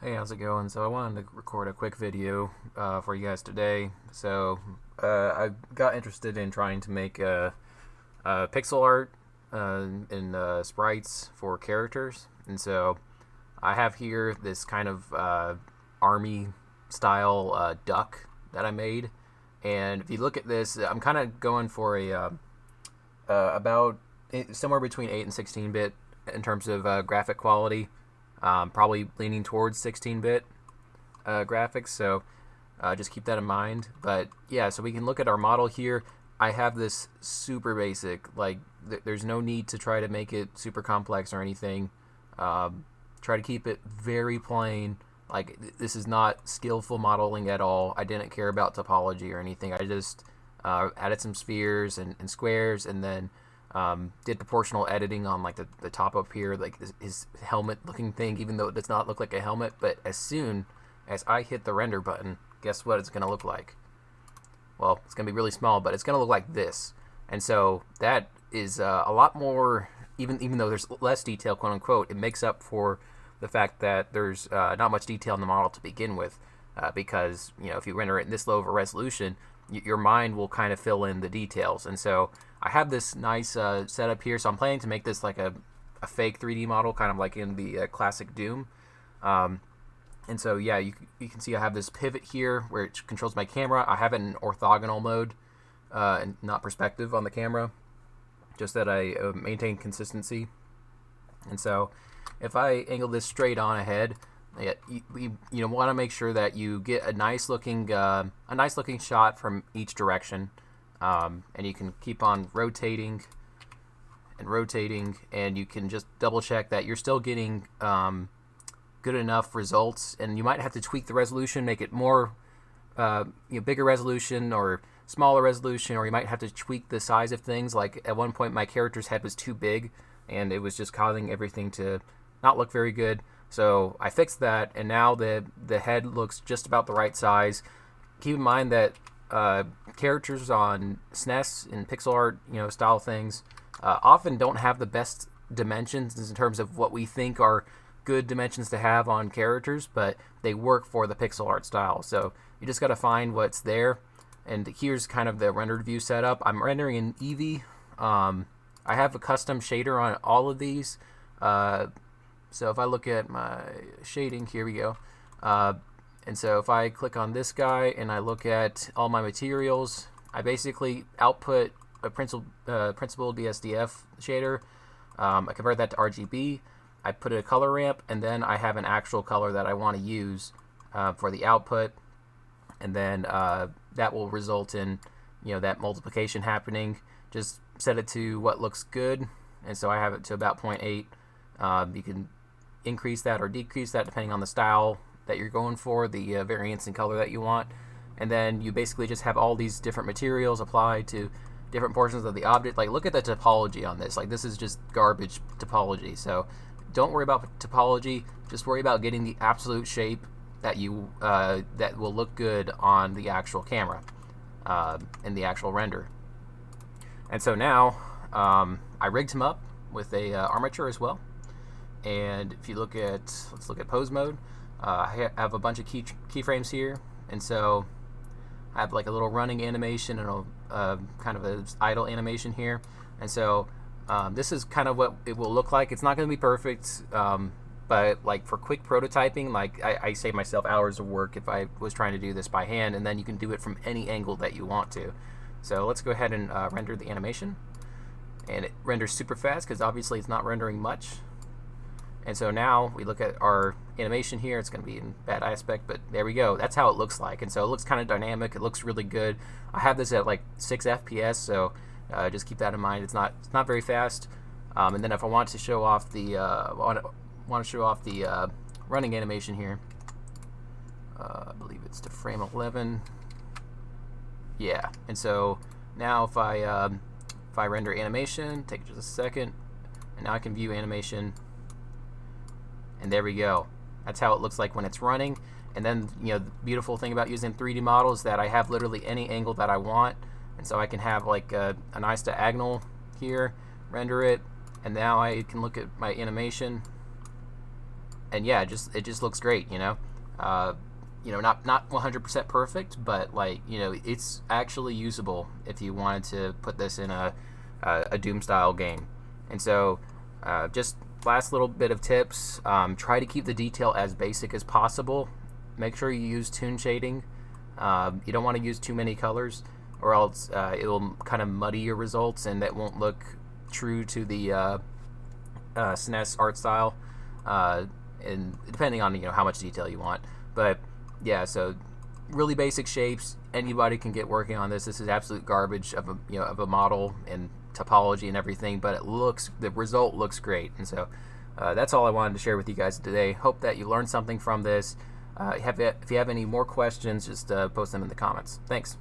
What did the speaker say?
Hey, how's it going? So I wanted to record a quick video for you guys today. I got interested in trying to make pixel art and sprites for characters, and so I have here this kind of army style duck that I made. And if you look at this, I'm kind of going for about somewhere between 8 and 16-bit in terms of graphic quality. Probably leaning towards 16-bit graphics, so just keep that in mind. But yeah, so we can look at our model here. I have this super basic, like there's no need to try to make it super complex or anything. Try to keep it very plain. Like this is not skillful modeling at all. I didn't care about topology or anything. I just added some spheres and squares, and then did proportional editing on like the top up here, like his helmet looking thing, even though it does not look like a helmet. But as soon as I hit the render button, guess what it's going to look like? Well, it's going to be really small, but it's going to look like this. And so that is a lot more, even though there's less detail, quote unquote, it makes up for the fact that there's not much detail in the model to begin with, because if you render it in this low of a resolution, your mind will kind of fill in the details. And so I have this nice setup here, so I'm planning to make this like a fake 3D model, kind of like in the classic Doom. And so yeah, you can see I have this pivot here where it controls my camera. I have it in orthogonal mode and not perspective on the camera, just that I maintain consistency. And so if I angle this straight on ahead, you want to make sure that you get a nice looking shot from each direction, and you can keep on rotating and rotating, and you can just double check that you're still getting good enough results. And you might have to tweak the resolution, make it more bigger resolution or smaller resolution, or you might have to tweak the size of things. Like at one point my character's head was too big and it was just causing everything to not look very good. So I fixed that, and now the head looks just about the right size. Keep in mind that characters on SNES and pixel art, style things, often don't have the best dimensions in terms of what we think are good dimensions to have on characters, but they work for the pixel art style. So you just got to find what's there. And here's kind of the rendered view setup. I'm rendering in Eevee. I have a custom shader on all of these. So if I look at my shading, here we go. And so if I click on this guy and I look at all my materials, I basically output a principled BSDF shader. I convert that to RGB. I put a color ramp, and then I have an actual color that I want to use for the output. And then that will result in that multiplication happening. Just set it to what looks good. And so I have it to about 0.8. You can increase that or decrease that depending on the style that you're going for, the variance in color that you want. And then you basically just have all these different materials applied to different portions of the object. Like, look at the topology on this. Like, this is just garbage topology. So don't worry about topology. Just worry about getting the absolute shape that you that will look good on the actual camera in the actual render. And so now I rigged him up with a armature as well. And if you look at, let's look at pose mode. I have a bunch of keyframes here, and so I have like a little running animation and a kind of an idle animation here. And so this is kind of what it will look like. It's not going to be perfect, but like for quick prototyping, like I save myself hours of work if I was trying to do this by hand, and then you can do it from any angle that you want to. So let's go ahead and render the animation. And it renders super fast because obviously it's not rendering much. And so now we look at our animation here. It's going to be in bad aspect, but there we go. That's how it looks like. And so it looks kind of dynamic. It looks really good. I have this at like 6 FPS, so just keep that in mind. It's not very fast. And then if I want to show off the running animation here, I believe it's to frame 11. Yeah. And so now if I render animation, take just a second, and now I can view animation. And there we go. That's how it looks like when it's running. And then, the beautiful thing about using 3D models is that I have literally any angle that I want. And so I can have like a nice diagonal here, render it, and now I can look at my animation. and yeah, it just looks great, not 100% perfect, but like, it's actually usable if you wanted to put this in a Doom style game. And so, just last little bit of tips: try to keep the detail as basic as possible. Make sure you use toon shading. You don't want to use too many colors, or else it will kind of muddy your results, and that won't look true to the SNES art style. And depending on how much detail you want, but yeah, so really basic shapes. Anybody can get working on this. This is absolute garbage of a model and topology and everything, but the result looks great. And so that's all I wanted to share with you guys today. Hope that you learned something from this. If you have any more questions, just post them in the comments. Thanks.